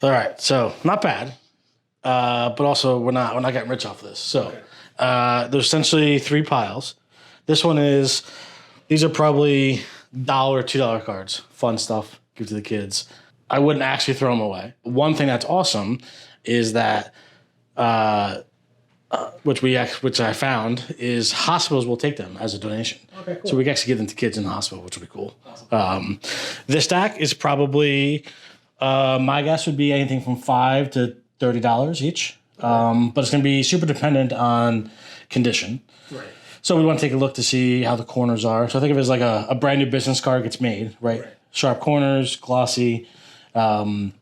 All right, so not bad, but also we're not getting rich off this. So there's essentially three piles. This one is these are probably $1, $2 cards, fun stuff, give to the kids. I wouldn't actually throw them away. One thing that's awesome is that which I found is hospitals will take them as a donation. Okay, cool. So we can actually give them to kids in the hospital, which would be cool. Awesome. This stack is probably my guess would be anything from $5 to $30 each, but it's going to be super dependent on condition. Right. So we want to take a look to see how the corners are. So I think of it as like a brand new business card gets made, right? Sharp corners, glossy. And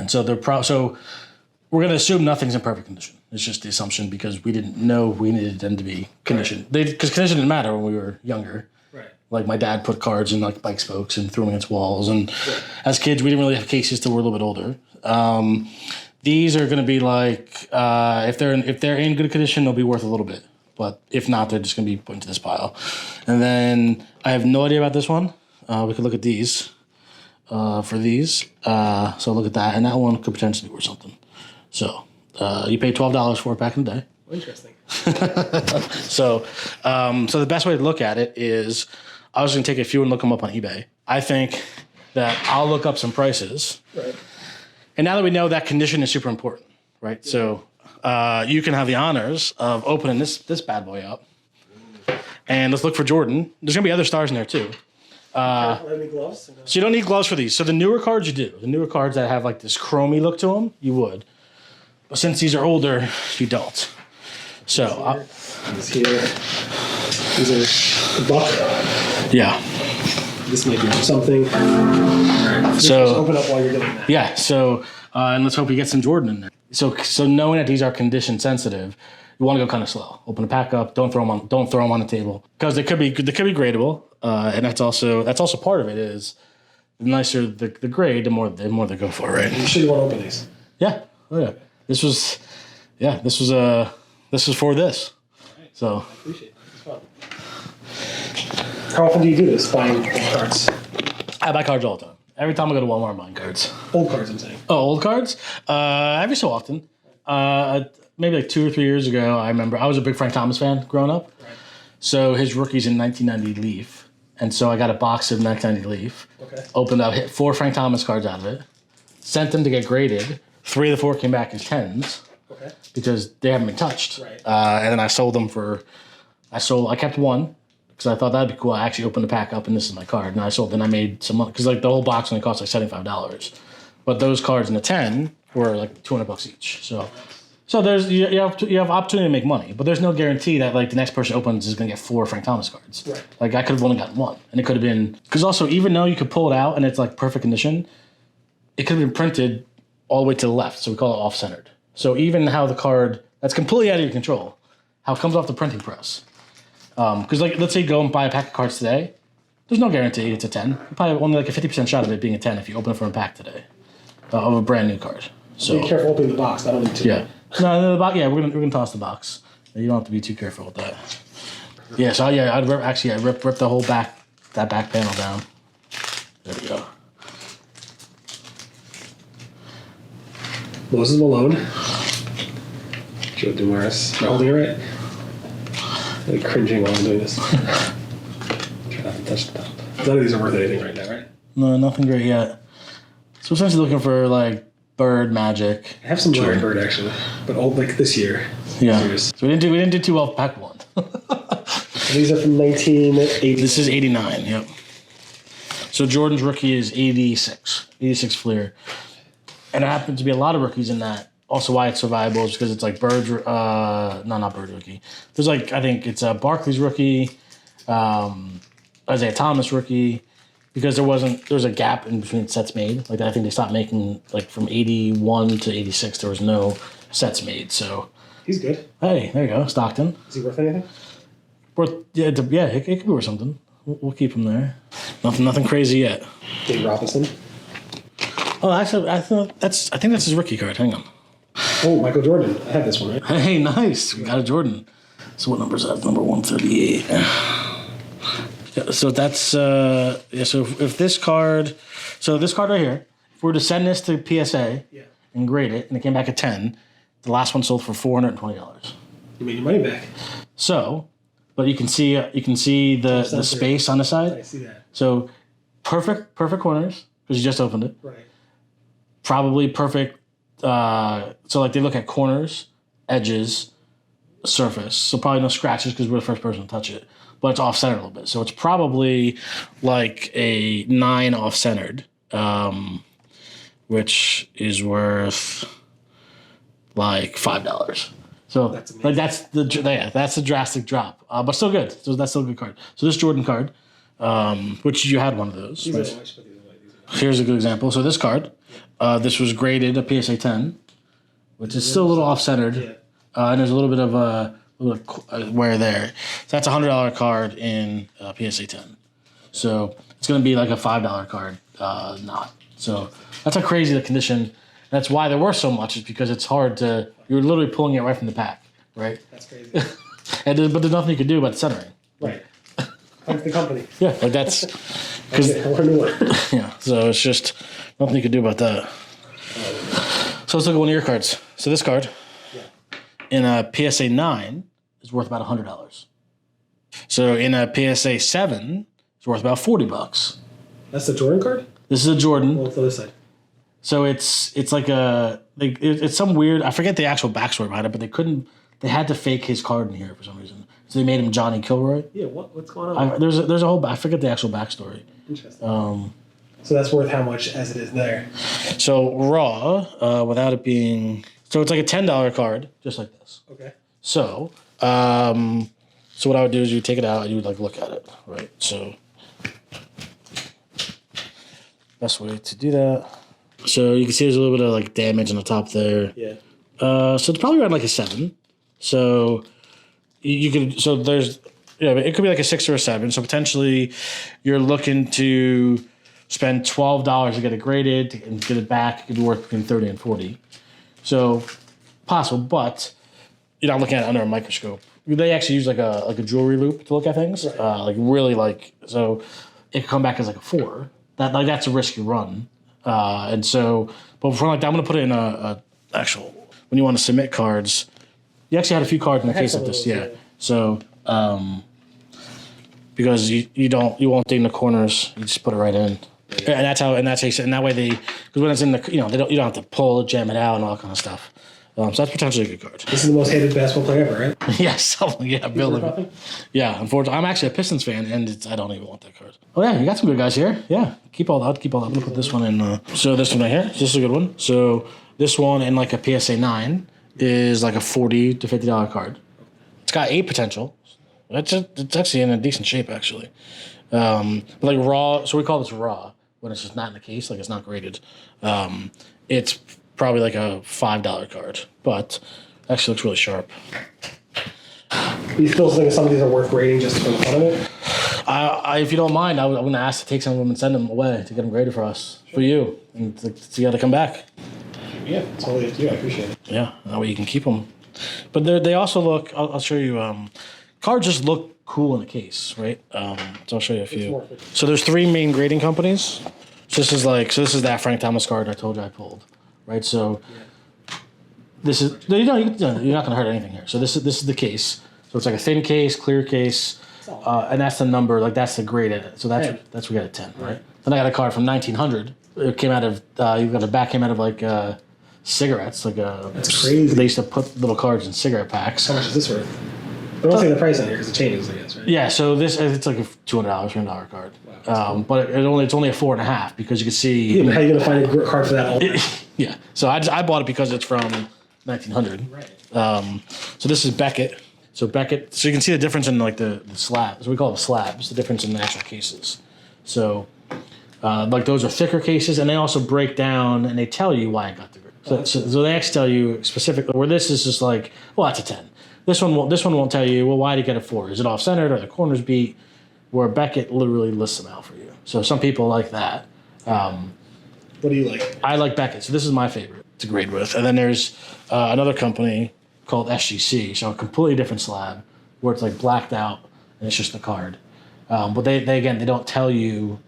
so so we're going to assume nothing's in perfect condition. It's just the assumption because we didn't know we needed them to be conditioned. Because condition didn't matter when we were younger. Right. Like my dad put cards in like bike spokes and threw them against walls. And as kids, we didn't really have cases till we were a little bit older. These are going to be like, if they're in good condition, they'll be worth a little bit. But if not, they're just going to be put into this pile. And then I have no idea about this one. We could look at these for these. So look at that. And that one could potentially be worth something. So you paid $12 for it back in the day. Interesting. So the best way to look at it is I was going to take a few and look them up on eBay. I think that I'll look up some prices. Right. And now that we know that condition is super important, right? Yeah. So you can have the honors of opening this bad boy up. And let's look for Jordan. There's going to be other stars in there too. Any gloves? So you don't need gloves for these. So the newer cards you do. The newer cards that have like this chromy look to them, you would. But since these are older, you don't. So these are the buck. Yeah. This may be something. So just open up while you're doing that. Yeah. So and let's hope we get some Jordan in there. So knowing that these are condition sensitive, you want to go kind of slow. Open the pack up. Don't throw them on the table because they could be gradable. And that's also part of it is the nicer the grade, the more they go for, right? You sure you want to open these? Yeah. Oh yeah. This was for this. Right. So I appreciate it. It's fun. How often do you do this, buying cards? I buy cards all the time. Every time I go to Walmart, I'm buying cards. Old cards, I'm saying. Oh, old cards? Every so often. Maybe like 2 or 3 years ago, I remember I was a big Frank Thomas fan growing up. Right. So his rookie's in 1990 Leaf. And so I got a box of 1990 Leaf. Okay. Opened up, hit 4 Frank Thomas cards out of it. Sent them to get graded. 3 of the 4 came back as 10s. Okay. Because they haven't been touched. Right. And then I sold them I kept one. Because I thought that'd be cool. I actually opened the pack up and this is my card. And I sold, then I made some money. Because like the whole box only cost like $75. But those cards in the 10 were like $200 each. So there's you have opportunity to make money, but there's no guarantee that like the next person opens is gonna get 4 Frank Thomas cards. Right. Like I could have only gotten 1, and it could have been because also even though you could pull it out and it's like perfect condition, it could have been printed all the way to the left, so we call it off-centered. So even how the card that's completely out of your control, how it comes off the printing press. Because like let's say you go and buy a pack of cards today, there's no guarantee it's a 10. You probably have only like a 50% shot of it being a 10 if you open it from a pack today of a brand new card. So be careful opening the box. I don't need to. Yeah. No, the box. Yeah, we're gonna toss the box. You don't have to be too careful with that. Yeah. So yeah, I'd rip the whole back panel down. There we go. Moses Malone. Joe Dumaris. Am I holding it right? I'm like cringing while I'm doing this. Try not to touch the top. None of these are worth anything right now, right? No, nothing great yet. So essentially looking for like Bird, Magic. I have some Jordan Bird actually, but old like this year. Yeah. So we didn't do too well with pack 1. These are from 1980. This is 89. Yep. So Jordan's rookie is 86 Fleer, and there happens to be a lot of rookies in that. Also, why it's survivable is because it's like Bird's. Not Bird's rookie. There's like I think it's Barkley's rookie, Isaiah Thomas rookie. Because there was a gap in between sets made. Like I think they stopped making like from 81 to 86. There was no sets made. So he's good. Hey, there you go, Stockton. Is he worth anything? It could be worth something. We'll keep him there. Nothing crazy yet. Dave Robinson. Oh, actually, I think that's his rookie card. Hang on. Oh, Michael Jordan. I had this one, right? Hey, nice. We got a Jordan. So what number is that? Number 138. Yeah, so that's So if this card right here, if we were to send this to PSA, and grade it, and it came back at 10. The last one sold for $420. You made your money back. So, but you can see the space on the side. I see that. So, perfect corners because you just opened it. Right. Probably perfect. So like they look at corners, edges, surface. So probably no scratches because we're the first person to touch it. But it's off-centered a little bit. So it's probably like a 9 off-centered, which is worth like $5. So like that's the drastic drop, but still good. So that's still a good card. So this Jordan card, which you had one of those. Right? Here's a good example. So this card, this was graded a PSA 10, which is still a little off-centered, and there's a little bit of wear there. So that's a $100 card in PSA 10. So it's going to be like a $5 card, not. So that's how crazy the condition. That's why they're worth so much, is because it's hard to. You're literally pulling it right from the pack, right? That's crazy. But there's nothing you can do about centering. Right. Like the company. Yeah, like that's because yeah. So it's just nothing you can do about that. So let's look at one of your cards. So this card, in a PSA 9, is worth about $100. So in a PSA 7, it's worth about $40. That's the Jordan card? This is a Jordan. What's the other side? So it's like it's some weird. I forget the actual backstory behind it, but they had to fake his card in here for some reason. So they made him Johnny Kilroy. Yeah, what's going on? There's a whole. I forget the actual backstory. Interesting. So that's worth how much as it is there? So raw, without it being, so it's like a $10 card, just like this. Okay. So, so what I would do is you take it out and you would like look at it, right? So, best way to do that. So you can see there's a little bit of like damage on the top there. Yeah. So it's probably around like a 7. So you could, so there's, yeah, it could be like a 6 or a 7. So potentially you're looking to spend $12 to get it graded and get it back. It could be worth between 30 and 40. So possible, but you're not looking at it under a microscope. They actually use like a jewelry loop to look at things. Right. Like really like, so it could come back as like a 4. That's a risky run. And so, but for like that, I'm going to put it in a actual, when you want to submit cards, you actually had a few cards in the case of this. Yeah. So, because you won't dig in the corners, you just put it right in. Yeah. And that's how you and that way because when it's in the, you don't have to pull it, jam it out and all that kind of stuff. So that's potentially a good card. This is the most hated basketball player ever, right? Yes. Yeah. Bill. Yeah. Unfortunately, I'm actually a Pistons fan, and I don't even want that card. Oh yeah, you got some good guys here. Yeah. Keep all that. I'm gonna put this one in. So this one right here. This is a good one. So this one in like a PSA 9 is like a $40 to $50 card. It's got 8 potential. It's actually in a decent shape actually. But like raw. So we call this raw when it's just not in the case, like it's not graded. It's probably like a $5 card, but actually looks really sharp. You still think some of these are worth grading just for the fun of it? If you don't mind, I'm going to ask to take some of them and send them away to get them graded for us, for you, and to get to come back. Yeah, totally up to you. I appreciate it. Yeah, that way you can keep them. But they also look. I'll show you. Cards just look cool in the case, right? So I'll show you a few. So there's 3 main grading companies. So this is that Frank Thomas card I told you I pulled, right? So this is you're not going to hurt anything here. So this is the case. So it's like a thin case, clear case, and that's the number. Like that's the grade in it. So that's we got a 10, right? Then I got a card from 1900. It came out of you got the back came out of like cigarettes. That's crazy. They used to put little cards in cigarette packs. How much is this worth? I don't say the price on here because it changes, I guess, right? Yeah, so it's like a $200, $300 card. Wow, cool. But it's only a 4.5 because you can see. Yeah, but how are you gonna find a card for that? Yeah, so I bought it because it's from 1900. Right. So this is Beckett. So Beckett. So you can see the difference in like the slabs. We call them slabs. The difference in the actual cases. So like those are thicker cases, and they also break down and they tell you why I got the grade. So they actually tell you specifically. Where this is just like, well, that's a 10. This one won't tell you, well, why did you get a 4? Is it off-centered? Are the corners beat? Where Beckett literally lists them out for you. So some people like that. What do you like? I like Beckett. So this is my favorite to grade with. And then there's another company called SGC. So a completely different slab where it's like blacked out and it's just the card. But they don't tell you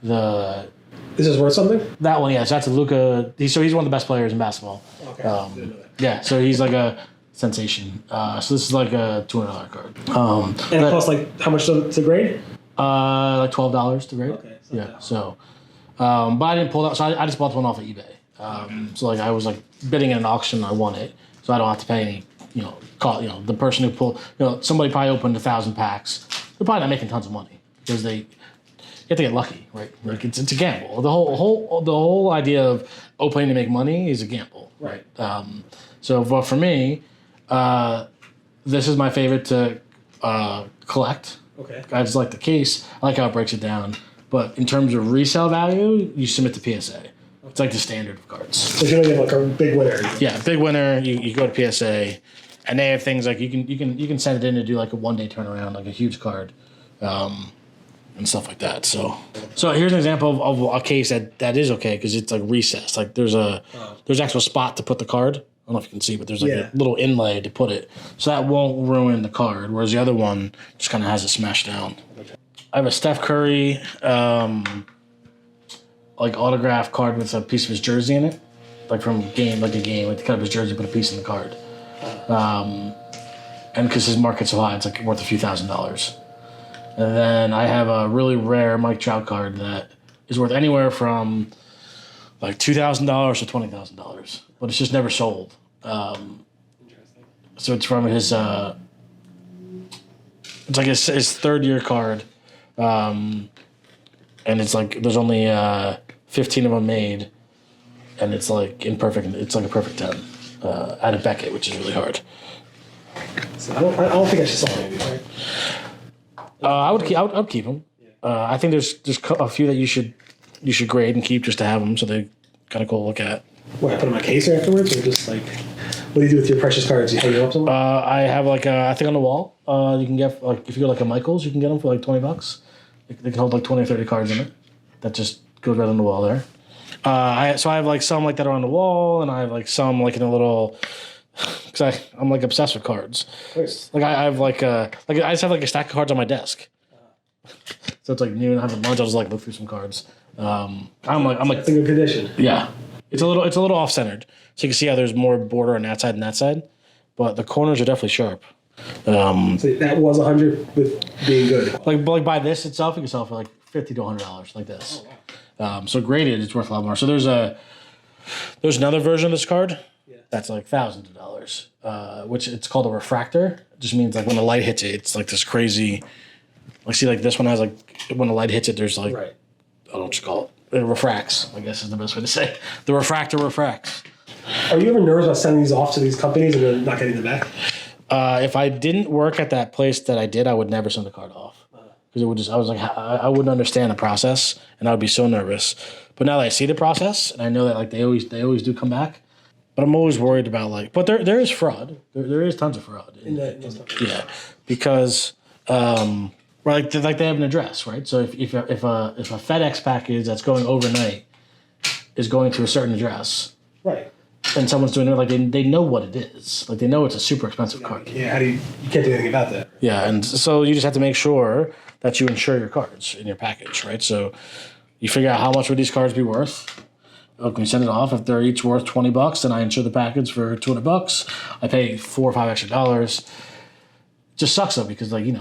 the This is worth something? That one, yes. That's a Luka. He's one of the best players in basketball. Okay. Yeah, so he's like a sensation. So this is like a $200 card. And it costs like how much to grade? Like $12 to grade. Okay. Yeah. So, but I didn't pull that. So I just bought one off of eBay. So like I was like bidding in an auction. I won it, so I don't have to pay any. The person who pulled. Somebody probably opened 1,000 packs. They're probably not making tons of money because you have to get lucky, right? Like it's a gamble. The whole idea of opening to make money is a gamble, Right. But for me, this is my favorite to collect. Okay. I just like the case. I like how it breaks it down. But in terms of resale value, you submit to PSA. It's like the standard of cards. So you're gonna get like a big winner. Yeah, big winner. You go to PSA, and they have things like you can send it in to do like a 1-day turnaround, like a huge card, and stuff like that. So here's an example of a case that is okay because it's like recessed. Like there's actual spot to put the card. I don't know if you can see, but there's like a little inlay to put it, so that won't ruin the card. Whereas the other one just kind of has it smashed down. Okay. I have a Steph Curry like autograph card with a piece of his jersey in it, like from a game, like they cut up his jersey, put a piece in the card. And because his market's so high, it's like worth a few $1,000s. And then I have a really rare Mike Trout card that is worth anywhere from like $2,000 to $20,000, but it's just never sold. Interesting. So it's from his, it's like his third-year card, and it's like there's only 15 of them made, and it's like it's like a perfect 10 out of Beckett, which is really hard. So I don't think I should sell any of these, right? I would keep them. I think there's a few that you should grade and keep just to have them, so they kind of cool to look at. What, I put them in my case afterwards, or just like, what do you do with your precious cards? You hang them up somewhere? I have like I think on the wall. You can get like if you go like a Michaels, you can get them for like $20. They can hold like 20 or 30 cards in it. That just goes right on the wall there. I have like some like that are on the wall, and I have like some like in a little. Because I'm like obsessed with cards. Nice. Like I have like I just have like a stack of cards on my desk. So it's like noon, having lunch. I'll just like look through some cards. I'm like It's in good condition. yeah. It's a little off centered, so you can see how there's more border on that side and that side, but the corners are definitely sharp. So that was 100 with being good. Like by this itself, you can sell it for like $50 to $100 like this. Oh, wow. So graded, it's worth a lot more. So there's another version of this card. That's like thousands of dollars, which it's called a refractor. It just means like when the light hits it, it's like this crazy. Like see, like this one has like when the light hits it, there's like I don't know what you call it. It refracts. I guess is the best way to say it. The refractor refracts. Are you ever nervous about sending these off to these companies and then not getting them back? If I didn't work at that place that I did, I would never send the card off because it would just. I was like, I wouldn't understand the process, and I would be so nervous. But now that I see the process, and I know that like they always do come back. But I'm always worried about like, but there is fraud. There is tons of fraud. Yeah, because like they have an address, right? So if a FedEx package that's going overnight is going to a certain address, right? And someone's doing it, like they know what it is. Like they know it's a super expensive card. Yeah, how do you can't do anything about that. Yeah, and so you just have to make sure that you insure your cards in your package, right? So you figure out how much would these cards be worth. Can we send it off? If they're each worth $20, then I insure the package for $200. I pay $4 or $5 extra dollars. It just sucks though because like if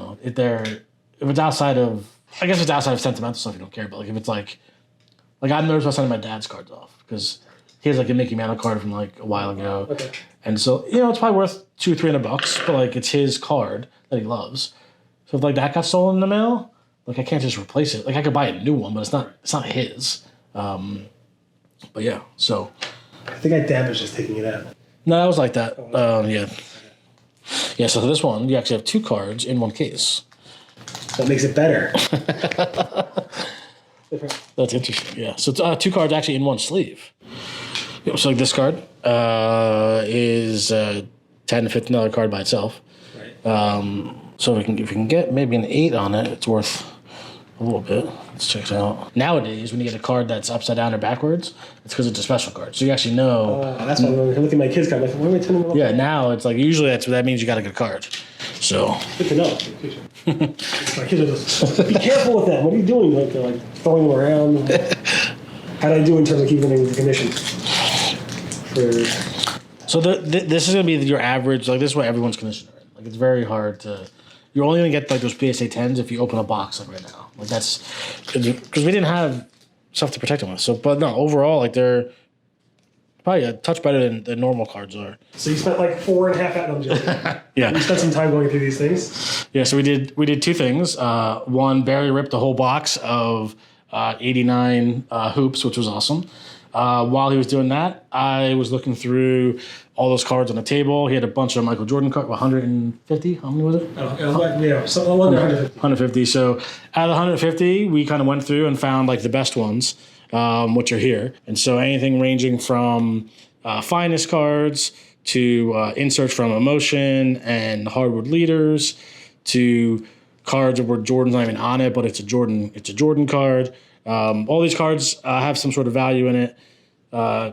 it's outside of sentimental stuff you don't care, but like if it's like I'm nervous about sending my dad's cards off because he has like a Mickey Mantle card from like a while ago, and so it's probably worth $200-300, but like it's his card that he loves. So if like that got stolen in the mail, like I can't just replace it. Like I could buy a new one, but it's not his. But yeah, so. I think I damaged just taking it out. No, that was like that. Yeah. Yeah, so this one, you actually have 2 cards in one case. That makes it better. That's interesting, yeah. So it's 2 cards actually in one sleeve. So like this card is a $10 to $15 card by itself. Right. So if we can get maybe an 8 on it, it's worth a little bit. Let's check it out. Nowadays, when you get a card that's upside down or backwards, it's because it's a special card. So you actually know. That's why when I look at my kids' card, I'm like, why am I telling them? Yeah, now it's like usually that means you got a good card. So. Good to know. My kids are just be careful with that. What are you doing? Like they're like throwing them around. How do I do in terms of keeping things in condition? So this is gonna be your average. Like this is what everyone's conditioner in. Like it's very hard to. You're only gonna get like those PSA 10s if you open a box like right now. Like that's because we didn't have stuff to protect them with. So, but no, overall, like they're probably a touch better than normal cards are. So you spent like 4.5 hours. Yeah. You spent some time going through these things. Yeah. So we did two things. One, Barry ripped the whole box of 89 hoops, which was awesome. While he was doing that, I was looking through all those cards on the table. He had a bunch of Michael Jordan cards. 150? How many was it? Yeah, something under 150. 150. So out of the 150, we kind of went through and found like the best ones, which are here. And so anything ranging from finest cards to inserts from Emotion and Hardwood Leaders to cards where Jordan's not even on it, but it's a Jordan card. All these cards have some sort of value in it.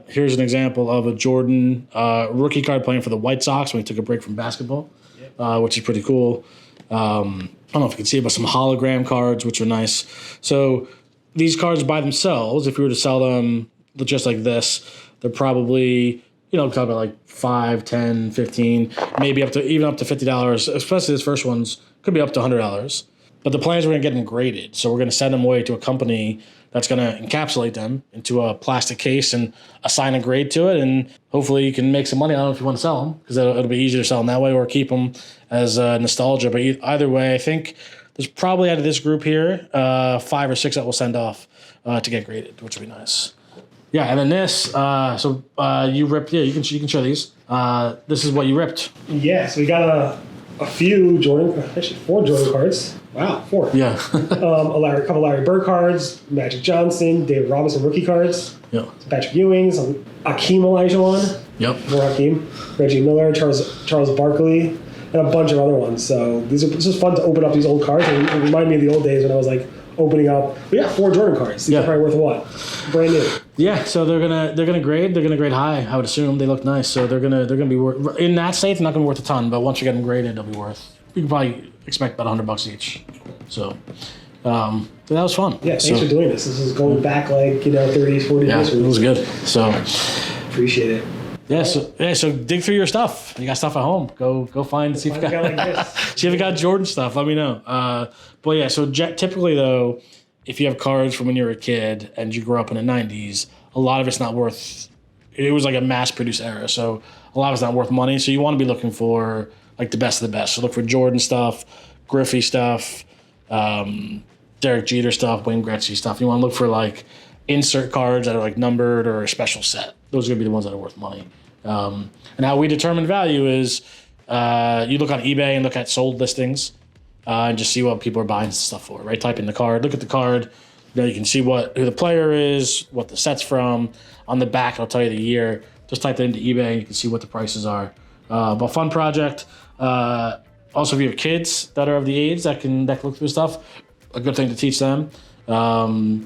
Here's an example of a Jordan rookie card playing for the White Sox when he took a break from basketball, which is pretty cool. I don't know if you can see it, but some hologram cards, which are nice. So these cards by themselves, if you were to sell them just like this, they're probably, talk about like 5, 10, 15, maybe up to $50, especially this first one's could be up to $100. But the plan is we're going to get them graded. So we're going to send them away to a company that's going to encapsulate them into a plastic case and assign a grade to it. And hopefully you can make some money. I don't know if you want to sell them because it'll be easier to sell them that way or keep them as nostalgia. But either way, I think there's probably out of this group here, 5 or 6 that we'll send off to get graded, which would be nice. Yeah, and then this, you ripped, you can show these. This is what you ripped. Yeah, so we got a few Jordan, actually 4 Jordan cards. Wow, 4. Yeah. A couple Larry Bird cards, Magic Johnson, David Robinson rookie cards. Yep. Some Patrick Ewing, some Akeem Olajuwon. Yep. More Akeem. Reggie Miller, Charles Barkley, and a bunch of other ones. So this is fun to open up these old cards. And it reminded me of the old days when I was like opening up. We got 4 Jordan cards. These are probably worth what? Brand new. Yeah, so they're gonna grade high. I would assume they look nice, so they're gonna be worth in that state. They're not gonna be worth a ton, but once you get them graded, they'll be worth. You can probably expect about $100 each. So that was fun. Yeah, thanks for doing this. This is going back like 30s, 40s. Yeah, it was good. So appreciate it. Yeah, so dig through your stuff. You got stuff at home. Go find. See if you got like this. See if you got Jordan stuff. Let me know. But yeah, so typically though, if you have cards from when you were a kid and you grew up in the '90s, a lot of it's not worth. It was like a mass-produced era, so a lot of it's not worth money. So you want to be looking for like the best of the best. So look for Jordan stuff, Griffey stuff, Derek Jeter stuff, Wayne Gretzky stuff. You want to look for like insert cards that are like numbered or a special set. Those are gonna be the ones that are worth money. And how we determine value is you look on eBay and look at sold listings and just see what people are buying stuff for, right? Type in the card, look at the card. You can see who the player is, what the set's from. On the back, it'll tell you the year. Just type that into eBay and you can see what the prices are. But fun project. Also, if you have kids that are of the age that can look through stuff, a good thing to teach them.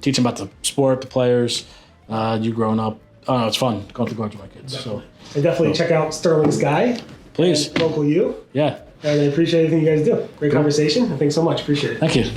Teach them about the sport, the players. You growing up. Oh, no, it's fun going through cards with my kids. Definitely. So, and definitely check out Sterling's Guy. Please. Local You. Yeah. And I appreciate everything you guys do. Great conversation. And thanks so much. Appreciate it. Thank you.